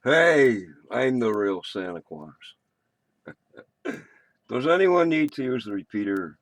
Hey, I'm the real Santa Claus. Does anyone need to use the repeater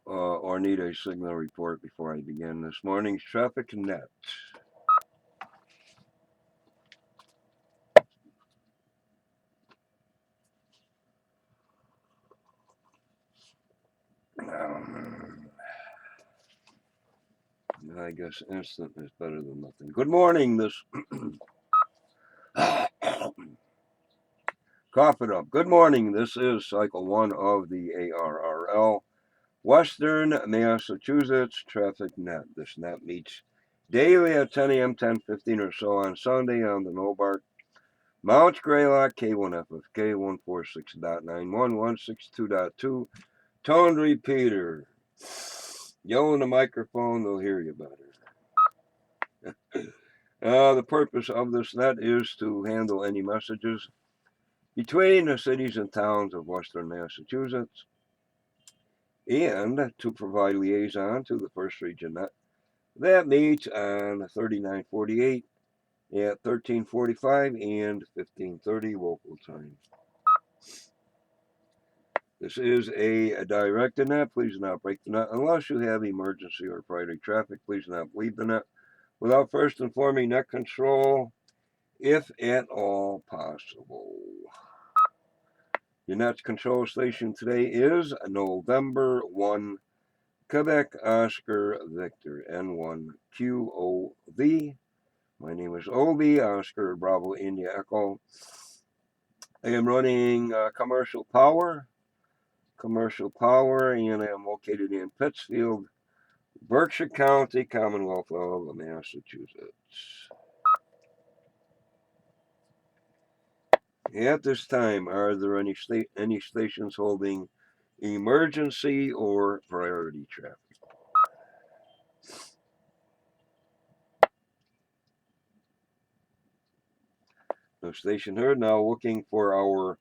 or need a signal report before I begin this morning's traffic net? Um, I guess instant is better than nothing. Good morning. This cough it up. Good morning. This is cycle one of the ARRL Western Massachusetts Traffic Net. This net meets daily at 10 a.m., 10:15 or so on Sunday on the Nobark Mount Greylock K1FFK 146.91 toned repeater. Yell in the microphone, they'll hear you better. The purpose of this net is to handle any messages between the cities and towns of western Massachusetts and to provide liaison to the first region net that meets on 3948 at 1345 and 1530 local time. This is a directed net. Please do not break the net unless you have emergency or priority traffic. Please do not leave the net without first informing net control, if at all possible. Your net's control station today is November 1, Quebec Oscar Victor N1 QOV. My name is Obi, Oscar Bravo India Echo. I am running commercial power, and I am located in Pittsfield, Berkshire County, Commonwealth of Massachusetts. At this time, are there any stations holding emergency or priority traffic? No station heard. Now looking for our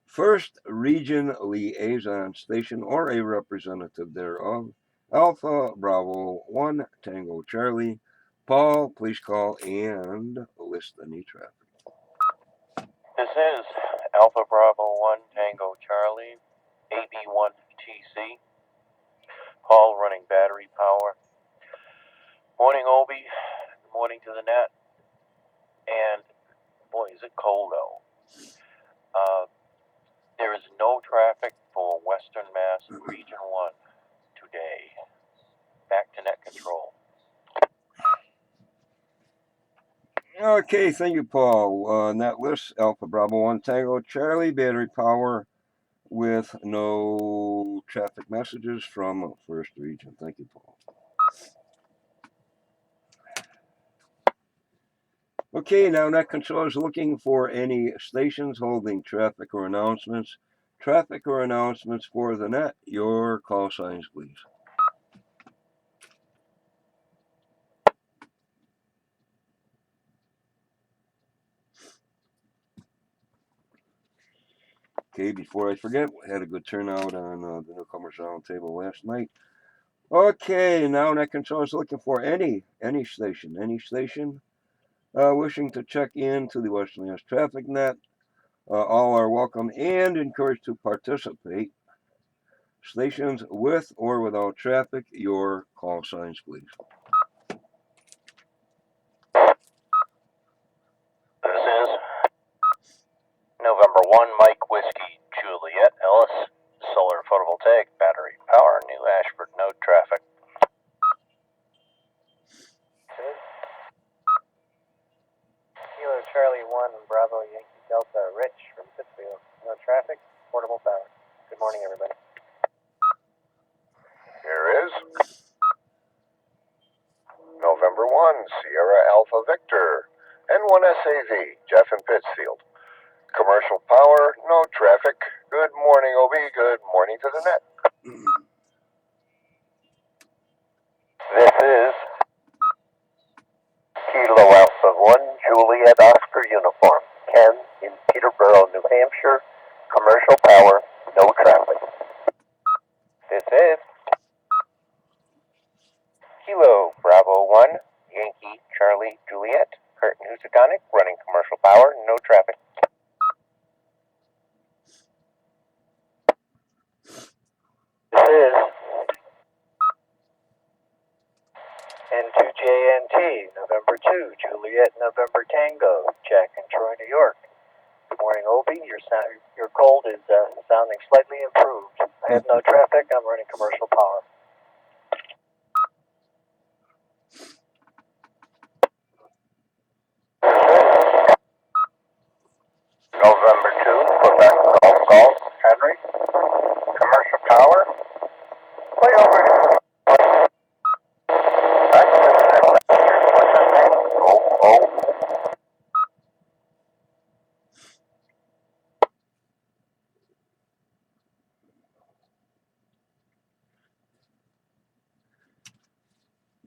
first region liaison station or a representative thereof. Alpha Bravo 1 Tango Charlie. Paul, please call and list any traffic. This is Alpha Bravo 1 Tango Charlie, AB1TC. Paul running battery power. Morning, Obi. Morning to the net. And boy, is it cold out. There is no traffic for Western Mass Region 1 today. Back to net control. Okay, thank you, Paul. Net list Alpha Bravo 1 Tango Charlie, battery power with no traffic messages from first region. Thank you, Paul. Okay, now net control is looking for any stations holding traffic or announcements. Traffic or announcements for the net. Your call signs, please. Okay, before I forget, we had a good turnout on the Newcomers Roundtable last night. Okay, now net control is looking for any station wishing to check into the Western Mass Traffic Net. All are welcome and encouraged to participate. Stations with or without traffic, your call signs, please. This is November 1 Mike Whiskey Juliet Ellis, solar photovoltaic battery power, New Ashford, no traffic. Kilo Charlie 1 Bravo Yankee Delta Rich from Pittsfield. No traffic, portable power. Good morning, everybody. Here is November 1 Sierra Alpha Victor N1 SAV Jeff in Pittsfield. Commercial power, no traffic. Good morning, OB. Good morning to the net. This is Kilo Alpha 1 Juliet Oscar Uniform, Ken in Peterborough, New Hampshire. Commercial power, no traffic. This is Kilo Bravo 1 Yankee Charlie Juliet, Curtin Housatonic, running commercial power, November 2, Juliet, November Tango, Jack and Troy, New York. Good morning, Obi. Your cold is sounding slightly improved. I have no traffic. I'm running commercial power. November 2, Quebec Golf Golf, Henry. Commercial Power. Way over here. What's his name? Oh.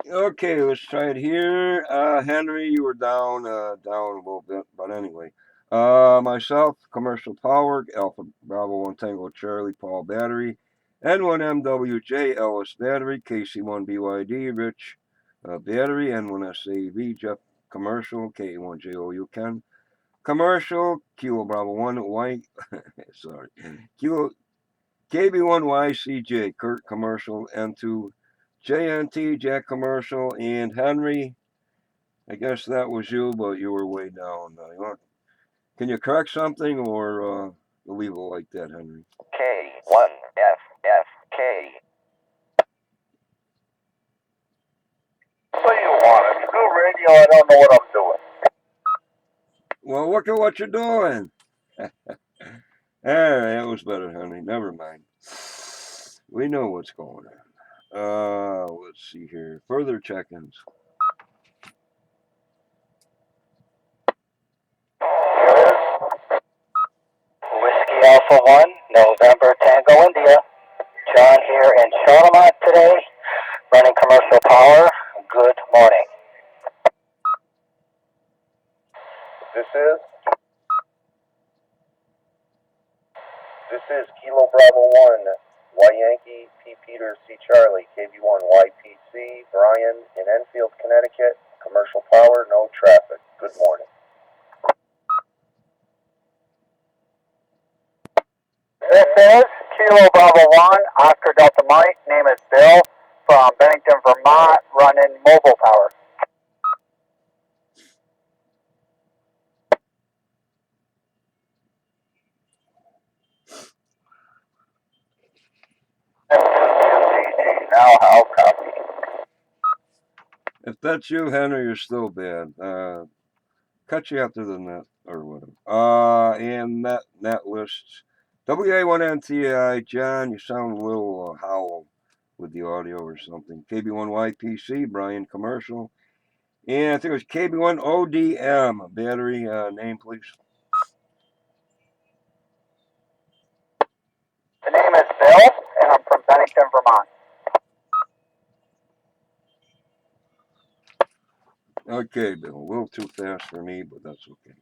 Okay, let's try it here. Henry, you were down a little bit, but anyway. Myself, Commercial Power, Alpha Bravo 1 Tango Charlie, Paul Battery, N1MWJ, Ellis Battery, KC1BYD, Rich Battery, N1SAV, Jeff Commercial, K1JOU Ken, Commercial, Kilo Bravo 1 White, sorry, Kilo KB1YCJ, Kurt Commercial, N2 JNT, Jack Commercial, and Henry. I guess that was you, but you were way down. Can you correct something, or leave it like that, Henry? K1FFK. What do you want? A school radio? I don't know what I'm doing. Well, look at what you're doing. That was better, Henry. Never mind. We know what's going on. Let's see here. Further check-ins. Whiskey Alpha 1, November Tango India. John here in Charlemont today, running commercial power. Good morning. This is Kilo Bravo 1, Y Yankee, P Peter, C Charlie, KB1 YPC, Brian in Enfield, Connecticut. Commercial power, no traffic. Good morning. This is Kilo Bravo 1, Oscar Delta Mike, name is Bill, from Bennington, Vermont, running mobile power. Now how copy? If that's you, Henry, you're still bad. Cut you after the net or whatever. And net lists. WA1NTI, John, you sound a little howl with the audio or something. KB1YPC, Brian Commercial. And I think it was KB1ODM. Battery name, please. The name is Bill, and I'm from Bennington, Vermont. Okay, Bill. A little too fast for me, but that's okay.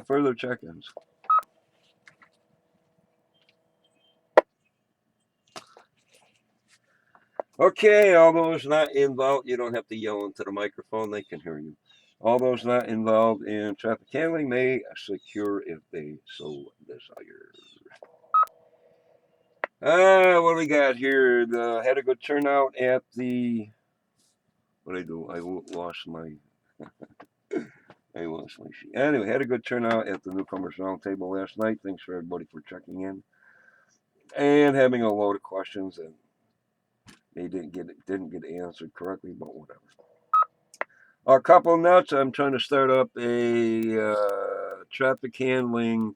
Further check-ins. Okay, all those not involved, you don't have to yell into the microphone, they can hear you. All those not involved in traffic handling may secure if they so desire. What do we got here? Had a good turnout at the. What did I do? I lost my. I lost my sheet. Anyway, had a good turnout at the Newcomers Roundtable last night. Thanks for everybody for checking in and having a load of questions, and they didn't get answered correctly, but whatever. A couple notes. I'm trying to start up a traffic handling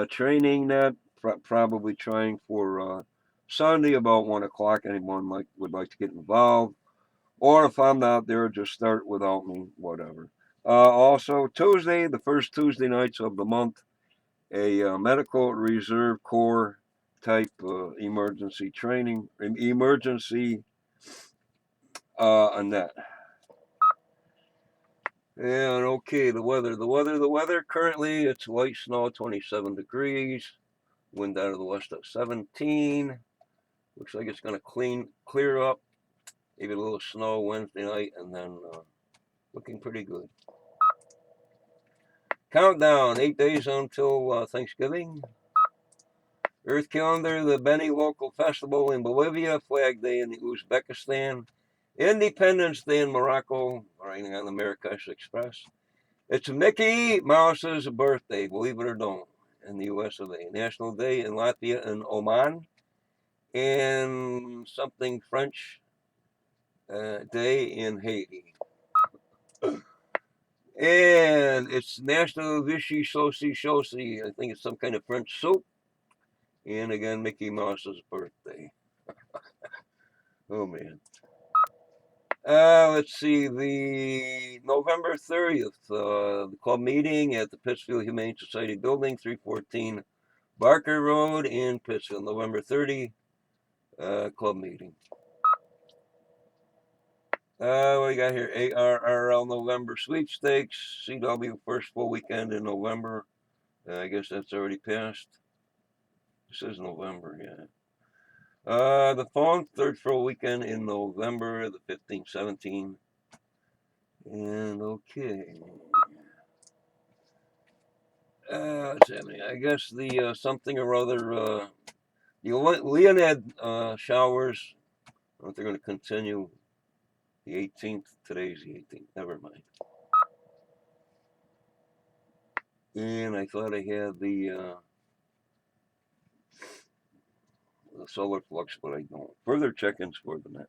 training net. Probably trying for Sunday about 1 o'clock. Anyone would like to get involved, or if I'm not there, just start without me. Whatever. Also, Tuesday, the first Tuesday nights of the month, a medical reserve corps type emergency training, emergency on that. And okay, the weather. Currently, it's light snow, 27 degrees. Wind out of the west at 17. Looks like it's going to clear up. Maybe a little snow Wednesday night, and then looking pretty good. Countdown, 8 days until Thanksgiving. Earth calendar, the Beni Local Festival in Bolivia, Flag Day in Uzbekistan, Independence Day in Morocco, writing on the Marrakesh Express. It's Mickey Mouse's birthday, believe it or don't, in the US of A. National Day in Latvia and Oman. And something French Day in Haiti. And it's National Vichy Sosi Shosi. I think it's some kind of French soup. And again, Mickey Mouse's birthday. Oh, man. Let's see, the November 30th, the club meeting at the Pittsfield Humane Society building, 314 Barker Road in Pittsfield, November 30, club meeting. What do you got here? ARRL November sweepstakes, CW first full weekend in November. I guess that's already passed. This is November, yeah. The phone, third full weekend in November, the 15th, 17th. And okay. What's happening? I guess the something or other, the Leonid showers, I don't know if they're going to continue the 18th. Today's the 18th. Never mind. And I thought I had the solar flux, but I don't. Further check-ins for the net.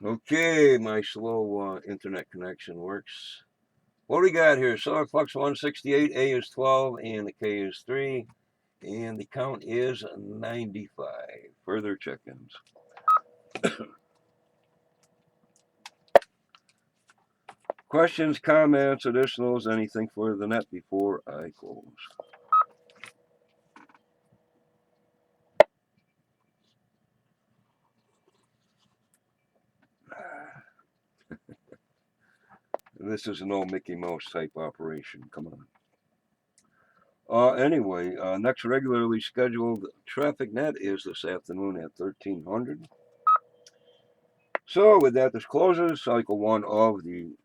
Okay, my slow internet connection works. What do we got here? Solar flux 168, A is 12, and the K is 3, and the count is 95. Further check-ins. Questions, comments, additionals, anything for the net before I close? This is an old Mickey Mouse type operation. Come on. Anyway, next regularly scheduled traffic net is this afternoon at 1300. So with that, this closes cycle 1 of the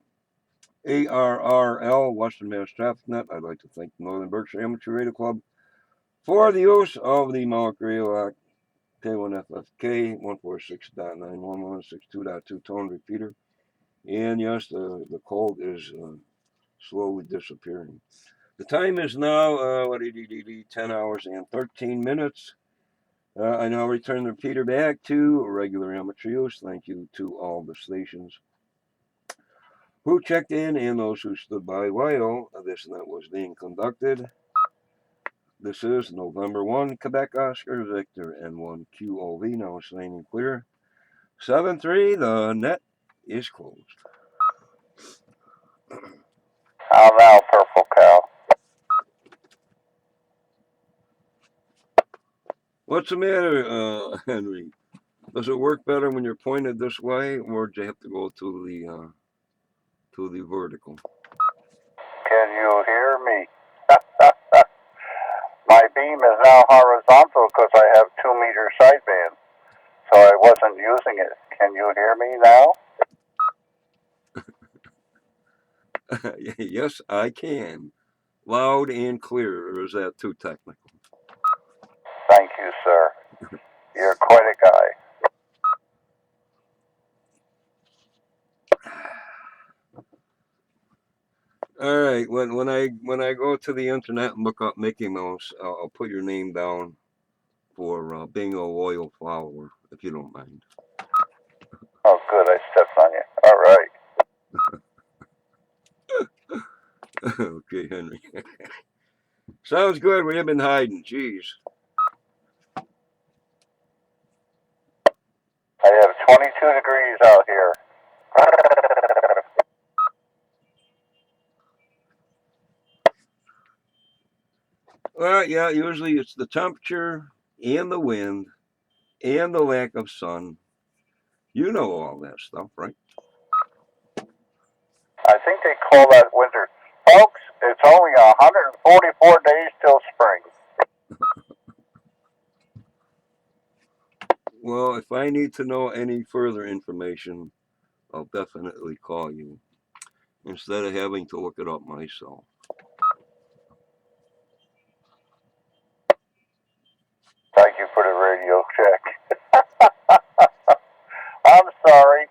ARRL Western Mass Traffic Net. I'd like to thank the Northern Berkshire Amateur Radio Club for the use of the Mount Radio K1FFK 146.91162.2 tone repeater. And yes, the cold is slowly disappearing. The time is now 10 hours and 13 minutes. I now return the repeater back to regular amateur use. Thank you to all the stations who checked in and those who stood by while this net was being conducted. This is November 1, Quebec Oscar Victor N1 QOV, now standing clear. 7-3, the net is closed. How now, Purple Cow? What's the matter, Henry? Does it work better when you're pointed this way, or do you have to go to the vertical? Can you hear me? My beam is now horizontal because I have 2-meter sideband, so I wasn't using it. Can you hear me now? Yes, I can. Loud and clear, or is that too technical? Thank you, sir. You're quite a guy. All right. When I go to the internet and look up Mickey Mouse, I'll put your name down for being a loyal follower, if you don't mind. Oh, good. I stepped on you. All right. Okay, Henry. Sounds good. Where you been hiding? Jeez. I have 22 degrees out here. Well, yeah. Usually it's the temperature and the wind and the lack of sun You know all that stuff, right? I think they call that winter. Folks, it's only 144 days till spring. Well, if I need to know any further information, I'll definitely call you instead of having to look it up myself. Thank you for the radio check. I'm sorry.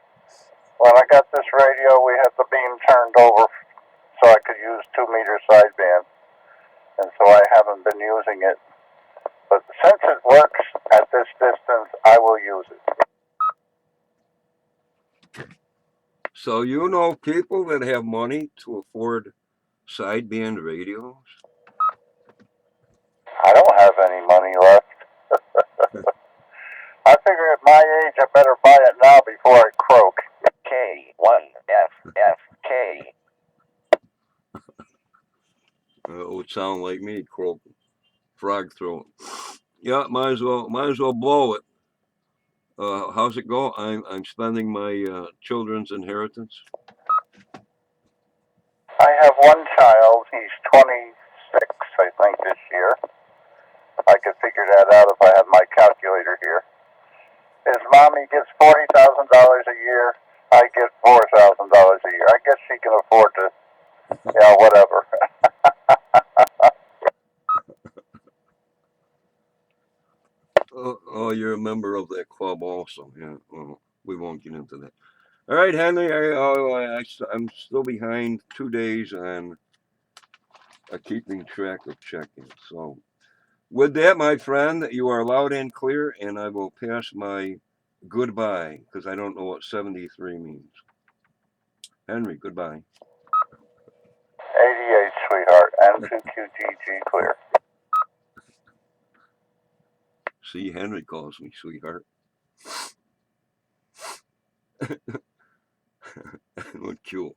When I got this radio, we had the beam turned over so I could use 2-meter sideband, and so I haven't been using it. But since it works at this distance, I will use it. So you know people that have money to afford sideband radios? I don't have any money left. I figure at my age I better buy it now before I croak. K1FFK. It would sound like me, croak, frog throat. Yeah, might as well blow it. How's it go? I'm spending my children's inheritance. I have one child. He's 26, I think, this year. I could figure that out if I had my calculator here. His mommy gets $40,000 a year. I get $4,000 a year. I guess she can afford to, whatever. Oh, you're a member of that club also. Yeah, well, we won't get into that. All right, Henry, I'm still behind 2 days on keeping track of check-ins. So with that, my friend, you are loud and clear, and I will pass my goodbye because I don't know what 73 means. Henry, goodbye. 88, sweetheart. N2QGG clear. See, Henry calls me sweetheart. What cute.